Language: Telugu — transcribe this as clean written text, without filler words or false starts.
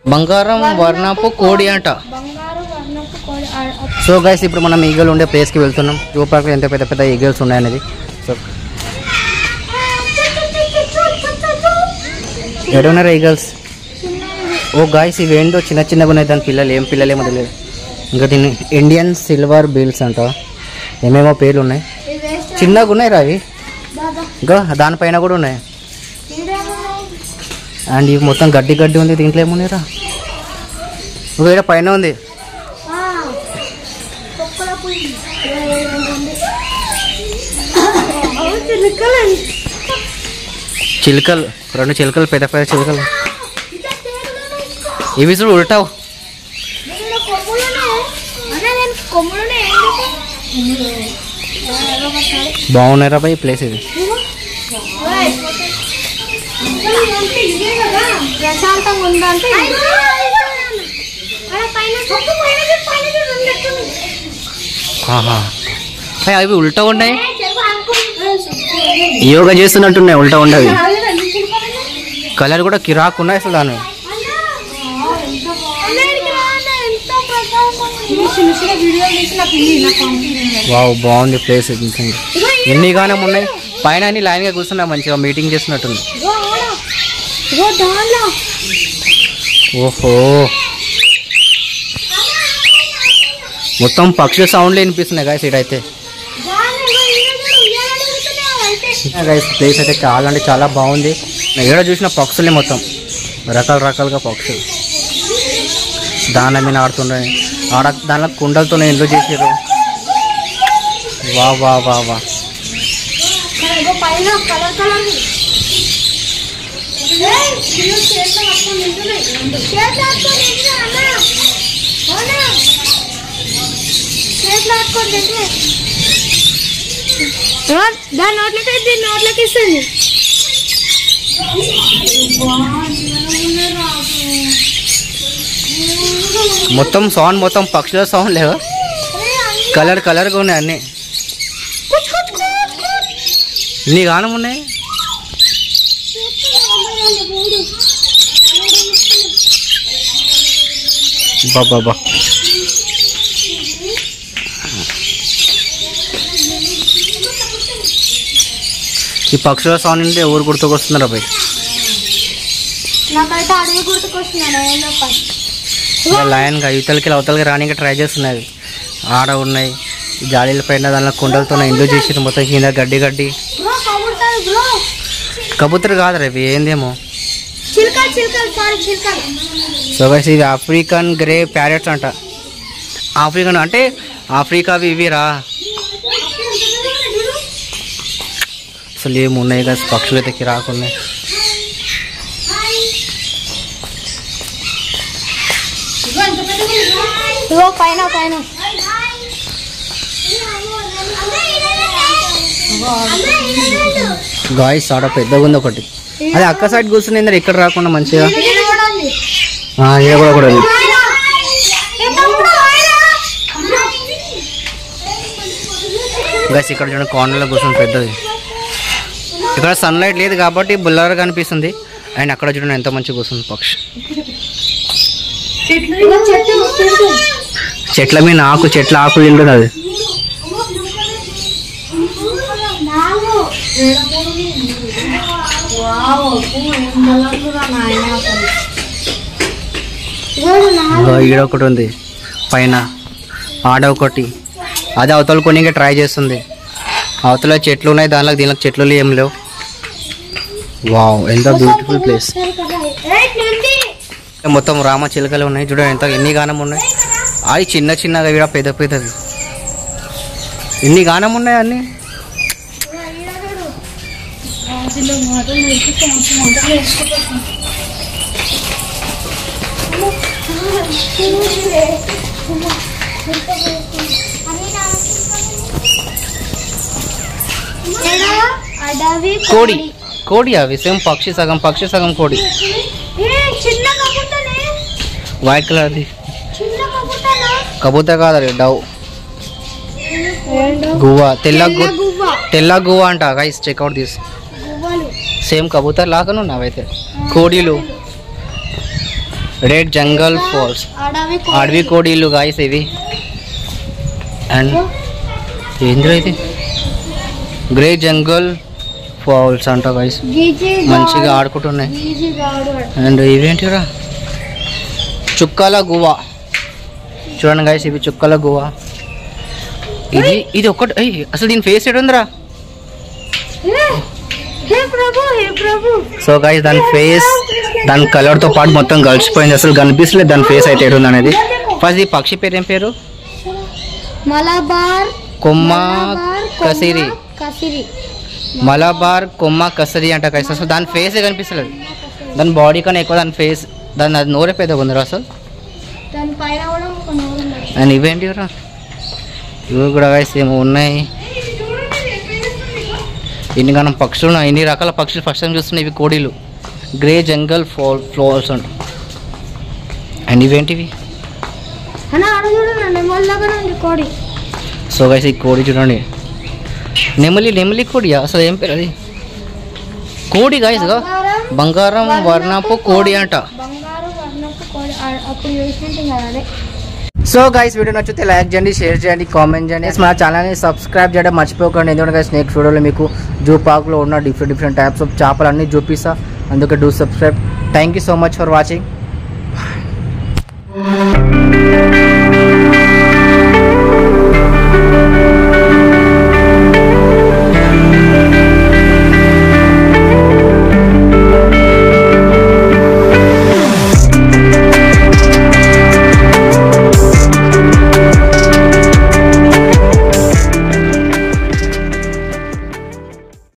బంగారం వర్ణపు కోడి అంట. సో గైస్ ఇప్పుడు మనం ఈగల్ ఉండే ప్లేస్కి వెళ్తున్నాం. జూ పార్క్లో ఎంత పెద్ద పెద్ద ఈగల్స్ ఉన్నాయనేది. సో ఎక్కడున్నారా ఈగల్స్? ఓ గాయస్ ఇవి ఏంటో చిన్న చిన్నగా ఉన్నాయి. దాని పిల్లలు ఏం పిల్లలేమో తెలియదు. ఇంకా దీన్ని ఇండియన్ సిల్వర్ బిల్స్ అంట. ఏమేమో పేర్లు ఉన్నాయి. చిన్నగా ఉన్నాయి రా అవి. ఇంకా దానిపైన కూడా ఉన్నాయి. అండ్ ఇవి మొత్తం గడ్డి గడ్డి ఉంది. దీంట్లో ఏమున్నాయిరా? ఒకవేళ పైన ఉంది. చిలుకలు, 2 చిలుకలు, పెద్ద పెద్ద చిలుకలు. ఇవి చూడు ఉల్టావు. బాగున్నారా బాయ్ ప్లేస్ ఇది. అవి ఉల్టా ఉన్నాయి. యోగా చేస్తున్నట్టున్నాయి. ఉల్టా ఉండవి. కలర్ కూడా కిరాకు ఉన్నాయి అసలు. దాని వావ్ బాగుంది ప్లేస్. ఎన్ని గానం ఉన్నాయి పైన. అన్ని లైన్ గా కూర్చున్నా మంచిగా మీటింగ్ చేస్తున్నట్టుంది. ఓహో మొత్తం పక్షుల సౌండ్లు వినిపిస్తున్నాయి గాయస్. ఇటైతే గాయస్ ప్లేస్ అయితే చాలా అంటే చాలా బాగుంది. ఏడ చూసిన పక్షులే మొత్తం రకరకాలుగా పక్షులు. దాని మీద ఆడుతున్నాయి. దానిలో కుండలతో ఇండ్లు చేసారు. వా వా వా వా. దాని నోట్లకి నోట్లకి ఇస్తుంది. మొత్తం సౌండ్ మొత్తం పక్షుల సౌండ్ లేవు. కలర్ కలర్గా ఉన్నాయి అన్నీ. ఇన్ని గానం ఉన్నాయి. బాబా ఈ పక్షుల సౌండ్ అంటే ఎవరు గుర్తుకొస్తున్నారు అబ్బాయి? నాకైతే అడవి గుర్తుకొస్తున్నాను. లయన్గా యువతలకి అవతలకి రానికి ట్రై చేస్తున్నాయి. ఆడ ఉన్నాయి జాలీల పైన. దానిలో కుండలతో ఇండ్లు చేసి మొత్తం కింద గడ్డి గడ్డి. కబూతర్ కాదు రేపు ఏందేమో. సో గైస్ ఇవి ఆఫ్రికన్ గ్రే ప్యారెట్స్ అంట. ఆఫ్రికన్ అంటే ఆఫ్రికావి ఇవిరా. అసలు ఏమున్నాయి కదా పక్షులు అయితే రాకున్నాయి. పైన పైన గాయస్ ఆడ పెద్దగా ఉంది ఒకటి. అది అక్క సైడ్ కూర్చుని ఇక్కడ రాకుండా మంచిగా. ఇక్కడ కూడా గైస్ ఇక్కడ చూడండి కార్నర్లో కూర్చొని పెద్దది. ఇక్కడ సన్లైట్ లేదు కాబట్టి బుల్లర్ కనిపిస్తుంది. అండ్ అక్కడ చూడండి ఎంత మంచిగా కూర్చుంది పక్షి. చెట్ల మీద చెట్ల ఆకులు తింటుంది అది. ఈడ ఒకటి ఉంది పైన. ఆడ ఒకటి. అది అవతల కొన్ని ట్రై చేస్తుంది. అవతల చెట్లు ఉన్నాయి. దీనిలో చెట్లు ఏం లేవు. వావ్ ఎంత బ్యూటిఫుల్ ప్లేస్. మొత్తం రామ చిలుకలు ఉన్నాయి చూడండి. ఎన్ని గానం ఉన్నాయి. అవి చిన్న చిన్నగా ఇక్కడ పెద్ద పెద్దది. ఎన్ని గానం ఉన్నాయి అన్ని. కోడి కోడి అవి సేమ్ పక్షి సగం కోడి. వైట్ కలర్ అది కబూతర్ కాదు అది డవ్. గువ్వ తెల్ల గువ్వ అంట గైస్. Checkout this. సేమ్ కబూతర్ లాగానే ఉన్నావైతే కోడిలు. రెడ్ జంగల్ ఫాల్స్ అడవి కోడిలు గాయస్ ఇవి. అండ్ ఏంద్రా ఇది గ్రే జంగల్ ఫాల్స్ అంట గాయస్, మంచిగా ఆడుకుంటున్నాయి. అండ్ ఇవేంటిరా చుక్కల గువ్వ చూడండి గాయస్, ఇవి చుక్కల గువ్వ. ఇది ఒకటి అసలు దీని ఫేస్ ఎటుందిరా. సో గాయస్ దాని ఫేస్ దాని కలర్ తో పాటు మొత్తం కలిసిపోయింది, అసలు కనిపిస్తలేదు దాని ఫేస్ అయితే ఎటుంది అనేది. ఫస్ట్ ఈ పక్షి పేరు ఏం పేరు? మలబార్ కొమ్మ కసిరి. మలబార్ కొమ్మ కసిరి అంట గైస్. అసలు దాని ఫేసే కనిపిస్తలేదు, దాని బాడీ కన్నా ఎక్కువ దాని ఫేస్, దాని అది నోరే పెద్దగా ఉందిరా అసలు. అండ్ ఇవేంటి ఇవి కూడా గైస్ ఏమో ఉన్నాయి. ఇన్ని గానం పక్షులు ఉన్నాయి, ఇన్ని రకాల పక్షులు ఫస్ట్ టైం చూస్తున్నాయి. ఇవి కోడిలు గ్రే జంగల్ ఫ్లవర్స్ అంట. అండ్ ఇవేంటివి? సో గైస్ ఈ కోడి చూడండి, నెమలి కోడియా అసలు ఏం పేరు అది? కోడి గైస్ బంగారం వర్ణపు కోడి అంట. సో గైస్ వీడియో నచ్చితే లైక్ చేయండి, షేర్ చేయండి, కామెంట్ చేయండి. మన ఛానల్ని సబ్స్క్రైబ్ చేయడం మర్చిపోకండి. ఎందుకంటే గైస్ నెక్స్ట్ వీడియోలో మీకు జూ పార్క్లో ఉన్న డిఫరెంట్ టైప్స్ ఆఫ్ చేపలు అన్నీ చూపిస్తా. అందుకే do subscribe. Thank you so much for watching.